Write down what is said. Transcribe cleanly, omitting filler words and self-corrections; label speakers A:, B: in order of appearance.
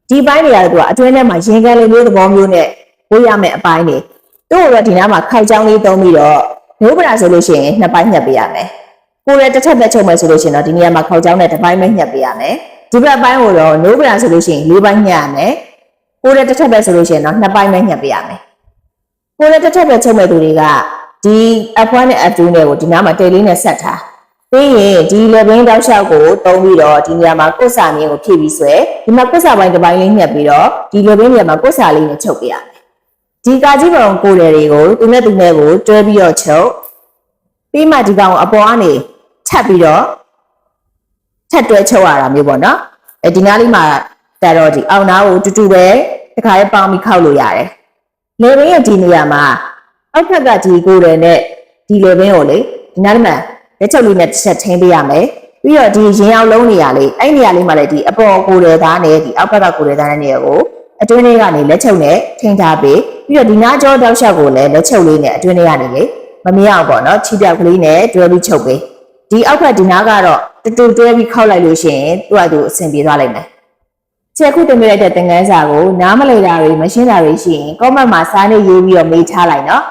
A: ဒီပိုင်းတွေကတော့အတွင်းထဲမှာရင်ကန်လေးမျိုးသဘောမျိုးနဲ့ဝေးရမယ့်အပိုင်းတွေတို့တော့ဒီနားမှာခိုက်ချောင်းလေးသုံးပြီးတော့နိုးပရာဆိုလို့ရှိရင်နှစ်ပိုင်းညှက်ပေးရမယ်ကိုယ်လည်းတစ်ထပ်ပဲချုပ်မယ်ဆိုလို့ရှိရင်တော့ဒီနေရာမှာခေါက်ချောင်းနဲ့တစ်ပိုင်းပဲညှက်ပေးရမယ်ဒီဘက်ပိုင်းကိုတော့နိုးပရာဆိုလို့ရှိရင်၄ပိုင်းညှက်ရမယ်ကိုယ်လည်းတစ်ထပ်ပဲဆိုလို့ရှိရင်တော့နှစ်ပိုင်းပဲညှက်ပေးရမယ်ကိုယ်လည်းတစ်ထပ်ပဲချုပ်မဲ့သူတွေကဒီ F1 နဲ့ F2 နဲ့ကိုဒီနားမှာတဲလေးနဲ့ဆက်ထားပြီးရင်ဒီ level တောက်လျှောက်ကိုသုံးပြီးတော့ဒီနေရာမှာကုတ်စာမြင်းကိုဖြည့်ပြီးဆွဲဒီမှာကုတ်စာပိုင်းတစ်ပိုင်းလေးညှက်ပြီးတော့ဒီ level နေရာမှာကုတ်စာလေးနဲ့ချုပ်ပေးရမယ်ဒီကာကြီးပုံကိုယ်တွေကိုသူနဲ့သူနဲ့ကိုတွဲပြီးတော့ချုပ်ပြီးမှဒီကောင်အပေါ်ကနေထပ်ပြီးတော့ထပ်တွဲချုပ်ရတာမျိုးပေါ့နော်ဒီနားလေးမှာတက်တော့ဒီအောင်နာကိုတူတူပဲတစ်ခါလေးပေါင်းပြီးခောက်လို့ရတယ်လေဘင်းရဲ့ဒီနေရာမှာအောက်ထက်ကဒီကိုယ်တွေနဲ့ဒီလေဘင်းကိုလေဒီနားလေးမှာလက်ချုပ်လေးနဲ့တစ်ချက်ထင်းပေးရမယ်ပြီးတော့ဒီရင်အောင်လုံးနေရာလေးအဲ့နေရာလေးမှာလည်းဒီအပေါ်ကိုယ်တွေသားနဲ့ဒီအောက်ကကိုယ်တွေသားနဲ့နေရာကိုအတွင်းလေးကနေလက်ချုပ်နဲ့ထင်းထားပေးပြီးတော့ဒီနားကြောတောက်လျှောက်ကိုလည်းလက်ချုပ်လေးနဲ့အတွင်းလေးကနေလေမမြင်အောင်ပေါ့နော်ချီပြောက်ကလေးနဲ့တွဲပြီးချုပ်ပေးဒီအောက်ဖက်ဒီနားကတော့တူတူတွဲပြီးခောက်လိုက်လို့ရှိရင်သူ့အတူအဆင်ပြေသွားလိမ့်မယ်ချက်ခုတင်ပြလိုက်တဲ့သင်ခန်းစာကိုနားမလည်တာတွေမရှင်းတာတွေရှိရင် comment မှာစာနဲ့ရေးပြီးတော့မေးထားလိုက်နော်